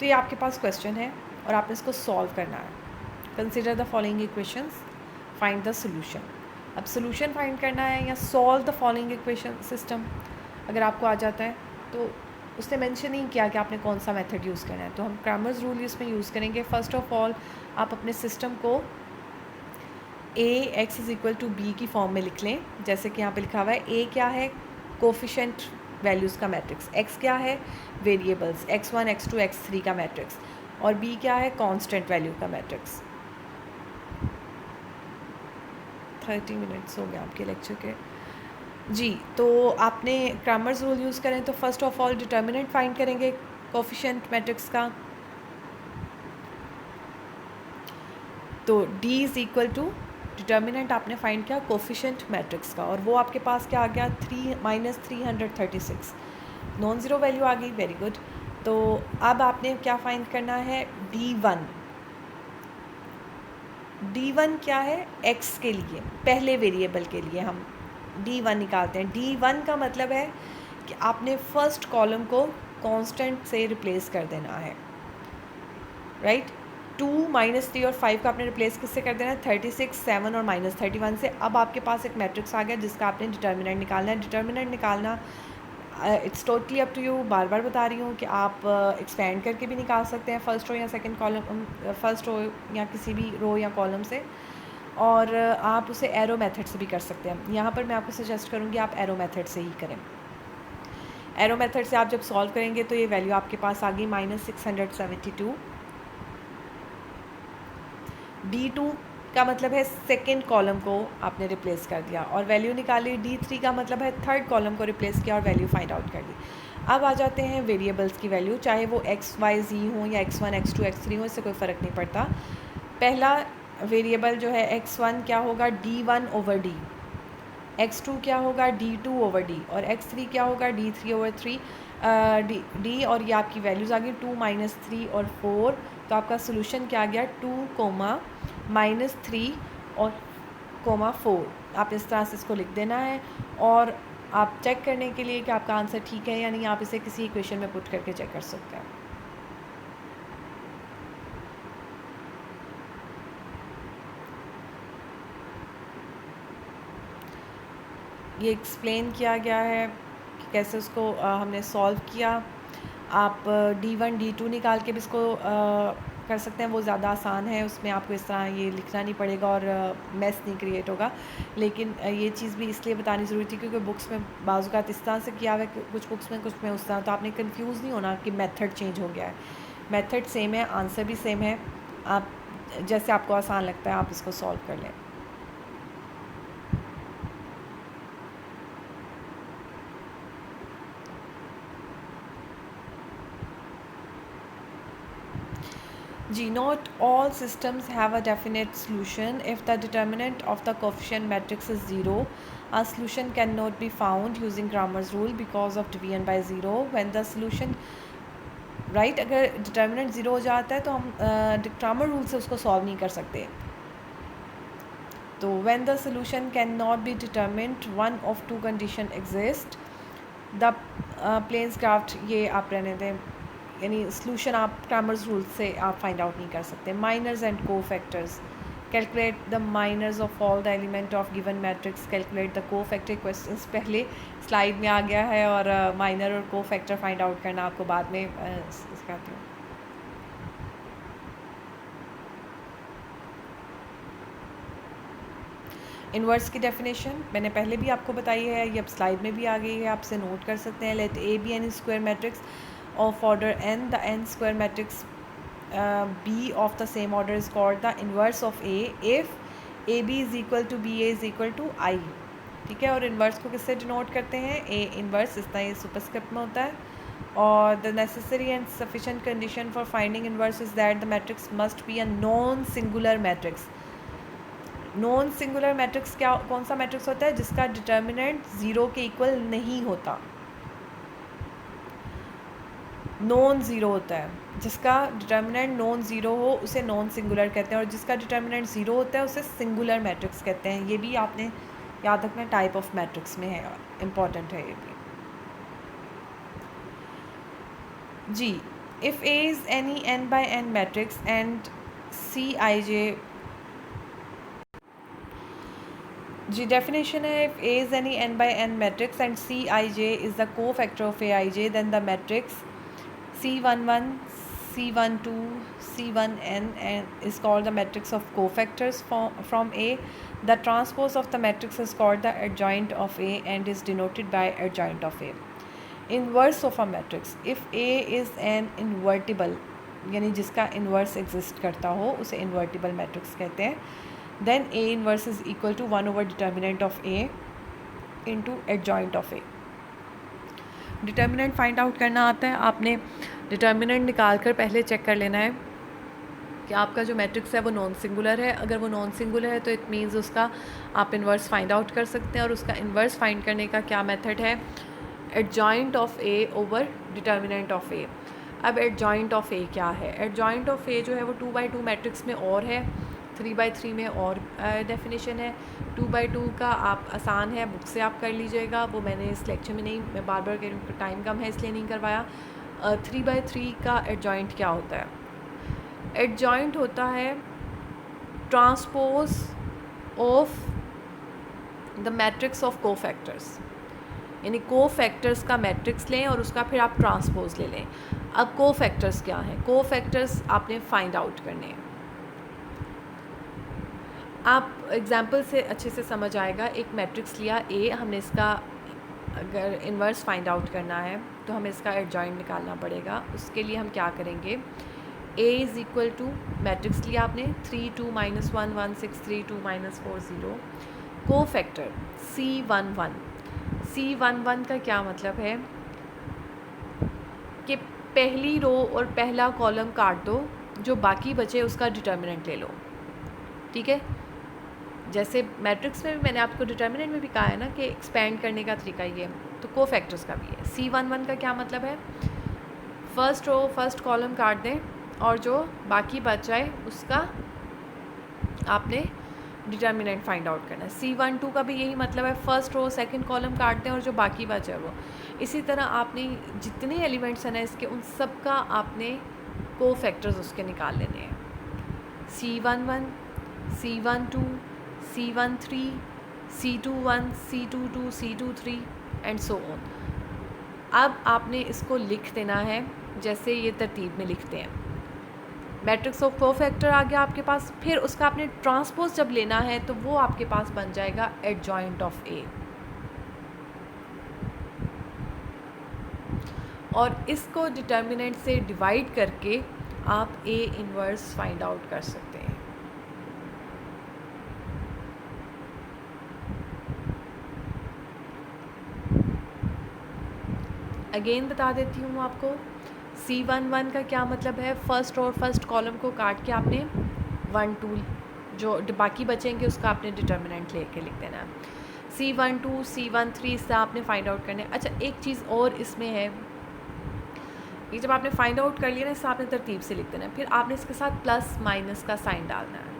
तो ये आपके पास क्वेश्चन है और आपने इसको सॉल्व करना है। Consider the following equations, find the solution. अब सोल्यूशन फाइंड करना है या solve the following equation system अगर आपको आ जाता है तो उसने मेंशन नहीं किया कि आपने कौन सा मेथड यूज़ करना है, तो हम क्रैमर्स रूल इसमें यूज़ करेंगे। फर्स्ट ऑफ ऑल आप अपने सिस्टम को A X is equal to B की फॉर्म में लिख लें, जैसे कि यहाँ पे लिखा हुआ है ए क्या है, कोफिशेंट वैल्यूज़ का मैट्रिक्स, एक्स क्या है, वेरिएबल्स x1 x2 x3 का मैट्रिक्स, और बी क्या है, कांस्टेंट वैल्यू का मैट्रिक्स। 30 मिनट्स हो गए आपके लेक्चर के जी। तो आपने क्रैमर्स रूल यूज़ करें तो first of all determinant find करेंगे कोफिशेंट मैट्रिक्स का, तो d is equal to determinant आपने फाइंड किया कोफिशेंट मैट्रिक्स का, और वो आपके पास क्या आ गया, 3 - 336, नॉन ज़ीरो वैल्यू आ गई, वेरी गुड। तो अब आपने क्या फाइंड करना है, d1 क्या है, x के लिए, पहले वेरिएबल के लिए हम d1 निकालते हैं। d1 का मतलब है कि आपने फर्स्ट कॉलम को कांस्टेंट से रिप्लेस कर देना है, राइट। 2 -3 और 5 का आपने रिप्लेस किससे कर देना है, 36, 7 और -31 से। अब आपके पास एक मैट्रिक्स आ गया जिसका आपने डिटर्मिनेंट निकालना है। डिटर्मिनेंट निकालना it's totally up to you, बार बार बता रही हूँ कि आप एक्सपेंड करके भी निकाल सकते हैं फर्स्ट रो या सेकंड कॉलम, फर्स्ट रो या किसी भी रो या कॉलम से, और आप उसे एरो मेथड से भी कर सकते हैं। यहाँ पर मैं आपको सजेस्ट करूँगी आप एरो मेथड से ही करें। एरो मेथड से आप जब सॉल्व करेंगे तो ये वैल्यू आपके पास आ गई -672। d2 का मतलब है सेकेंड कॉलम को आपने रिप्लेस कर दिया और वैल्यू निकाली। d3 का मतलब है थर्ड कॉलम को रिप्लेस किया और वैल्यू फाइंड आउट कर ली। अब आ जाते हैं वेरिएबल्स की वैल्यू, चाहे वो x y z हो या x1 x2 x3 हो, इससे कोई फ़र्क नहीं पड़ता। पहला वेरिएबल जो है x1 क्या होगा, d1/d, x2 क्या होगा, d2/d, और x3 क्या होगा, d3/3 d, और ये आपकी वैल्यूज़ आ गई 2 -3 और 4। तो आपका सोल्यूशन क्या आ गया, 2, -3 और 4। आप इस तरह से इसको लिख देना है, और आप चेक करने के लिए कि आपका आंसर ठीक है या नहीं, आप इसे किसी इक्वेशन में पुट करके चेक कर सकते हैं। ये एक्सप्लेन किया गया है कि कैसे उसको हमने सॉल्व किया। आप d1 d2 निकाल के भी इसको कर सकते हैं, वो ज़्यादा आसान है, उसमें आपको इस तरह ये लिखना नहीं पड़ेगा और मेस नहीं क्रिएट होगा। लेकिन ये चीज़ भी इसलिए बतानी ज़रूरी थी क्योंकि बुक्स में बाज़ात इस तरह से किया हुआ है, कुछ बुक्स में कुछ में उस तरह, तो आपने कंफ्यूज नहीं होना कि मेथड चेंज हो गया है। मेथड सेम है, आंसर भी सेम है, आप जैसे आपको आसान लगता है आप इसको सॉल्व कर लें। G. Not all systems have a definite solution. If the determinant of the coefficient matrix is 0, a solution cannot be found using Cramer's rule because of division by 0. When the solution right, अगर determinant 0 हो जाता है तो हम Cramer rule से उसको solve नहीं कर सकते। तो when the solution cannot be determined, one of two condition exist. The planes craft ये आप रहने दें, यानी सोल्यूशन आप क्रैमर्स रूल से आप फाइंड आउट नहीं कर सकते। Minors and cofactors, calculate the minors of all the element of given matrix, calculate the cofactor questions पहले स्लाइड में आ गया है, और माइनर और को फैक्टर फाइंड आउट करना आपको बाद में सिखाती हूँ। इन्वर्स की डेफिनेशन मैंने पहले भी आपको बताई है, ये अब स्लाइड में भी आ गई है, आपसे नोट कर सकते हैं। Let A be an square matrix of order n, the n square matrix B of the same order is called the inverse of A if AB is equal to BA is equal to I। ठीक है, और inverse को किससे denote करते हैं, A inverse, इस तरह ये सुपरस्क्रिप्ट में होता है। और the necessary and sufficient condition for finding inverse is that the matrix must be a non singular matrix. Non singular matrix क्या, कौन सा मैट्रिक्स होता है, जिसका डिटर्मिनेंट 0 के इक्वल नहीं होता, नॉन ज़ीरो होता है। जिसका डिटर्मिनेंट नॉन ज़ीरो हो उसे नॉन सिंगुलर कहते हैं, और जिसका डिटर्मिनेंट ज़ीरो होता है उसे सिंगुलर मैट्रिक्स कहते हैं। ये भी आपने याद रखना, टाइप ऑफ मैट्रिक्स में है, इम्पॉर्टेंट है ये भी। जी, if A is any n by n matrix and Cij जी डेफिनेशन है, if A is any n by n matrix and C I J is the cofactor of A I J, then the matrix C11, C12, C1n and is called the matrix of cofactors from A. The transpose of the matrix is called the adjoint of A and is denoted by adjoint of A. Inverse of a matrix. If A is an invertible, यानी जिसका inverse exist करता हो उसे invertible matrix कहते हैं, then A inverse is equal to 1 over determinant of A into adjoint of A. Determinant find out करना आता है, आपने डिटर्मिनेंट निकाल कर पहले चेक कर लेना है कि आपका जो मैट्रिक्स है वो नॉन सिंगुलर है. अगर वो नॉन सिंगुलर है तो इट मीन्स उसका आप इन्वर्स फाइंड आउट कर सकते हैं. और उसका इन्वर्स फाइंड करने का क्या मेथड है? Adjoint of A over determinant of A. अब एडजॉइंट ऑफ ए क्या है? एडजॉइंट ऑफ ए जो है वो 2/2 मैट्रिक्स में और है, 3/3 में और डेफिनेशन है. 2/2 का आप आसान है, बुक से आप कर लीजिएगा, वो मैंने इस लेक्चर में नहीं, मैं बार बार कह रही हूँ, टाइम कम है इसलिए नहीं करवाया. 3/3 का एडजॉइंट क्या होता है? एडजॉइंट होता है transpose of the matrix of cofactors, यानी कोफैक्टर्स का मैट्रिक्स लें और उसका फिर आप ट्रांसपोज ले लें. अब कोफैक्टर्स क्या हैं? कोफैक्टर्स आपने फाइंड आउट करने हैं. आप एग्जाम्पल से अच्छे से समझ आएगा. एक मैट्रिक्स लिया ए, हमने इसका अगर इन्वर्स फाइंड आउट करना है तो हमें इसका एडजॉइंट निकालना पड़ेगा. उसके लिए हम क्या करेंगे? A is equal to matrix लिया आपने 3 2 -1 1 6 3 2 -4 0. को फैक्टर C11. C11 का क्या मतलब है कि पहली रो और पहला कॉलम काट दो, जो बाकी बचे उसका डिटर्मिनेंट ले लो. ठीक है, जैसे मैट्रिक्स में भी मैंने आपको डिटर्मिनेंट में भी कहा है ना कि एक्सपेंड करने का तरीका ये, तो को फैक्टर्स का भी है. C11 का क्या मतलब है? फर्स्ट रो फर्स्ट कॉलम काट दें और जो बाकी बच जाए उसका आपने डिटर्मिनेंट फाइंड आउट करना है. C12 का भी यही मतलब है, फर्स्ट रो सेकंड कॉलम काट दें और जो बाकी बचा है वो. इसी तरह आपने जितने एलिमेंट्स हैं ना इसके, उन सब का आपने को फैक्टर्स उसके निकाल लेने हैं. C11, C12, C13, C21, C22, C23 and so on. अब आपने इसको लिख देना है जैसे ये तरतीब में लिखते हैं. मैट्रिक्स ऑफ कोफैक्टर आ गया आपके पास, फिर उसका आपने ट्रांसपोज जब लेना है तो वो आपके पास बन जाएगा एडजॉइंट ऑफ ए. और इसको डिटर्मिनेंट से डिवाइड करके आप ए इन्वर्स फाइंड आउट कर सकते हैं. अगेन बता देती हूँ आपको. C11 का क्या मतलब है? फर्स्ट और फर्स्ट कॉलम को काट के आपने 1 2 जो बाकी बचेंगे उसका आपने डिटर्मिनेंट लेके लिख देना है. C12, C13 इससे आपने फाइंड आउट करना है. अच्छा, एक चीज़ और इसमें है, ये जब आपने फाइंड आउट कर लिया ना, इससे आपने तरतीब से लिख देना है. फिर आपने इसके साथ प्लस माइनस का साइन डालना है.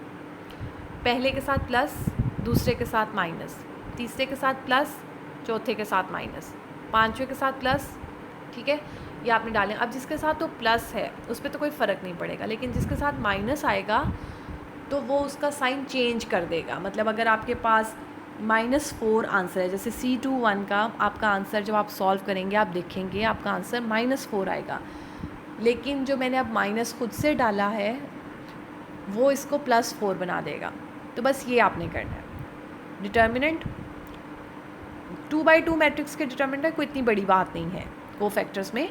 पहले के साथ प्लस, दूसरे के साथ माइनस, तीसरे के साथ प्लस, चौथे के साथ माइनस, पाँचवें के साथ प्लस. ठीक है, ये आपने डालें. अब जिसके साथ तो प्लस है उस पर तो कोई फ़र्क नहीं पड़ेगा, लेकिन जिसके साथ माइनस आएगा तो वो उसका साइन चेंज कर देगा. मतलब अगर आपके पास -4 आंसर है, जैसे C21 का आपका आंसर जब आप सॉल्व करेंगे आप देखेंगे आपका आंसर -4 आएगा, लेकिन जो मैंने अब माइनस खुद से डाला है वो इसको +4 बना देगा. तो बस ये आपने करना है. डिटर्मिनेंट 2/2 मैट्रिक्स के डिटर्मिनेंट कोई इतनी बड़ी बात नहीं है. को फैक्टर्स में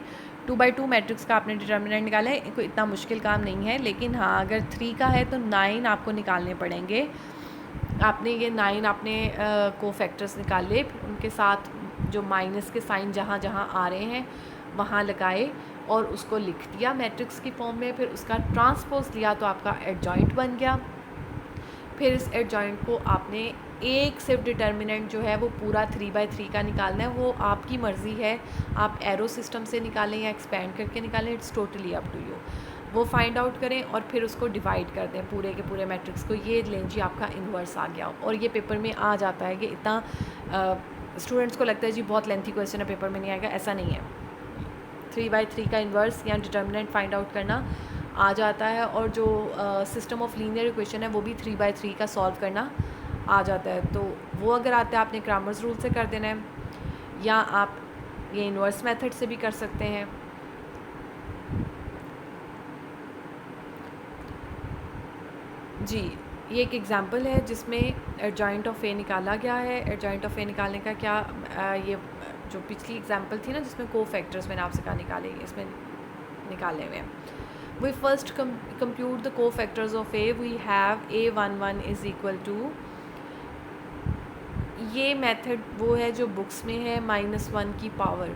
2/2 मैट्रिक्स का आपने डिटर्मिनेंट निकाला है, कोई इतना मुश्किल काम नहीं है. लेकिन हाँ, अगर 3 का है तो 9 आपको निकालने पड़ेंगे. आपने ये 9 आपने को फैक्टर्स निकाले, उनके साथ जो माइनस के साइन जहाँ जहाँ आ रहे हैं वहाँ लगाए और उसको लिख दिया मैट्रिक्स की फॉर्म में. फिर उसका ट्रांसपोज लिया तो आपका एडजॉइंट बन गया. फिर इस एडजॉइंट को आपने एक सिर्फ डिटर्मिनेंट जो है वो पूरा 3/3 का निकालना है. वो आपकी मर्ज़ी है, आप एरो सिस्टम से निकालें या एक्सपेंड करके निकालें, it's totally up to you. वो फाइंड आउट करें और फिर उसको डिवाइड कर दें पूरे के पूरे मैट्रिक्स को. ये लें जी, आपका इन्वर्स आ गया. और ये पेपर में आ जाता है कि इतना स्टूडेंट्स को लगता है जी बहुत लेंथी क्वेश्चन है, पेपर में नहीं आएगा. ऐसा नहीं है. 3/3 का इन्वर्स या डिटर्मिनेंट फाइंड आउट करना आ जाता है. और जो सिस्टम ऑफ लीनियर इक्वेशन है वो भी 3/3 का सॉल्व करना आ जाता है, तो वो अगर आता है आपने क्रैमर्स रूल से कर देना है, या आप ये इन्वर्स मेथड से भी कर सकते हैं। जी, ये एक एग्जांपल है जिसमें एडजॉइंट ऑफ ए निकाला गया है। एडजॉइंट ऑफ ए निकालने का क्या, ये जो पिछली एग्जांपल थी ना जिसमें को फैक्टर्स मैंने आपसे कहा निकाले, इसमें निकाले हुए हैं। We first compute the cofactors of A, we have A11 is equal to, ये मेथड वो है जो बुक्स में है -1 की पावर,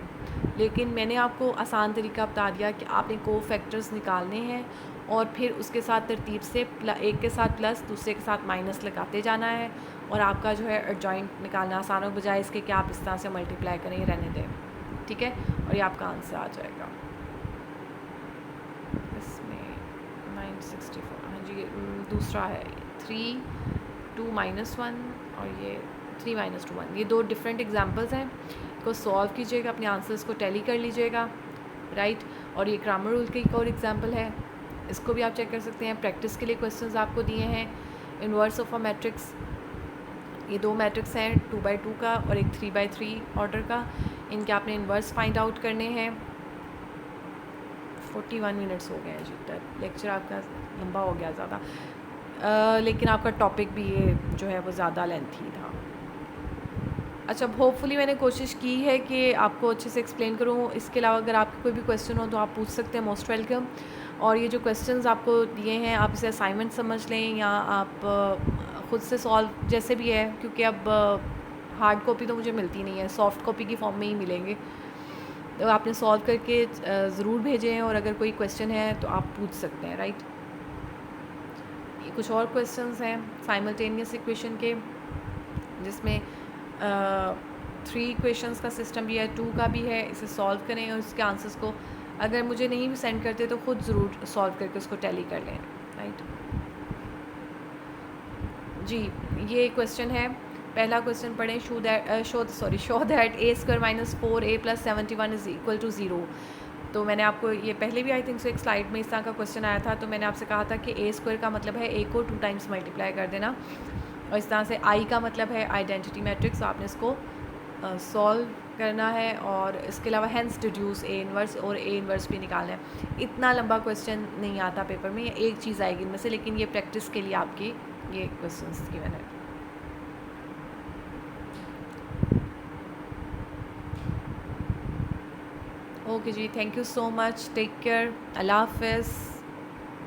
लेकिन मैंने आपको आसान तरीका बता दिया कि आपने को फैक्टर्स निकालने हैं और फिर उसके साथ तरतीब से एक के साथ प्लस दूसरे के साथ माइनस लगाते जाना है, और आपका जो है एडजॉइंट निकालना आसान हो, बजाय इसके कि आप इस तरह से मल्टीप्लाई करें, रहने दें, ठीक है, और ये आपका आंसर आ जाएगा। इसमें 964, हाँ जी, दूसरा है 3 2 -1 और ये 3 -2 1, ये दो डिफरेंट एग्जांपल्स हैं, इसको सॉल्व कीजिएगा, अपने आंसर्स को टैली कर लीजिएगा, राइट। और ये ग्रामर रूल की एक और एग्जांपल है, इसको भी आप चेक कर सकते हैं। प्रैक्टिस के लिए क्वेश्चंस आपको दिए हैं, इन्वर्स ऑफ अ मैट्रिक्स, ये दो मैट्रिक्स हैं 2x2 का और एक 3x3 ऑर्डर का, इनके आपने इन्वर्स फाइंड आउट करने हैं। 41 मिनट्स हो गए हैं जी, लेक्चर आपका लंबा हो गया ज़्यादा, लेकिन आपका टॉपिक भी ये जो है वो ज़्यादा लेंथी था। अच्छा, होपफुली मैंने कोशिश की है कि आपको अच्छे से एक्सप्लेन करूँ। इसके अलावा अगर आपको कोई भी क्वेश्चन हो तो आप पूछ सकते हैं, मोस्ट वेलकम। और ये जो क्वेश्चंस आपको दिए हैं, आप इसे असाइनमेंट समझ लें या आप ख़ुद से सॉल्व जैसे भी है, क्योंकि अब हार्ड कॉपी तो मुझे मिलती नहीं है, सॉफ्ट कॉपी की फॉर्म में ही मिलेंगे, तो आपने सॉल्व करके ज़रूर भेजें, और अगर कोई क्वेश्चन है तो आप पूछ सकते हैं, राइट। कुछ और क्वेश्चंस हैं साइमल्टेनियस इक्वेशन के, जिसमें 3 क्वेश्चंस का सिस्टम भी है, 2 का भी है, इसे सॉल्व करें और उसके आंसर्स को अगर मुझे नहीं भी सेंड करते तो ख़ुद ज़रूर सॉल्व करके उसको टैली कर लें, राइट। जी, ये क्वेश्चन है, पहला क्वेश्चन पढ़ें, show that a² - 4a + 71 is equal to 0। तो मैंने आपको ये पहले भी आई थिंक सो एक स्लाइड में इस तरह का क्वेश्चन आया था, तो मैंने आपसे कहा था कि a² का मतलब है a को 2 टाइम्स मल्टीप्लाई कर देना, और इस तरह से I का मतलब है आइडेंटिटी मैट्रिक्स, आपने इसको सॉल्व करना है, और इसके अलावा हैंस डिड्यूस A इन्वर्स और A इन्वर्स भी निकालना है। इतना लंबा क्वेश्चन नहीं आता पेपर में, एक चीज़ आएगी इनमें से, लेकिन ये प्रैक्टिस के लिए आपकी ये क्वेश्चंस की मैंने। ओके जी, thank you so much, take care, अल्लाह हाफ़िज़।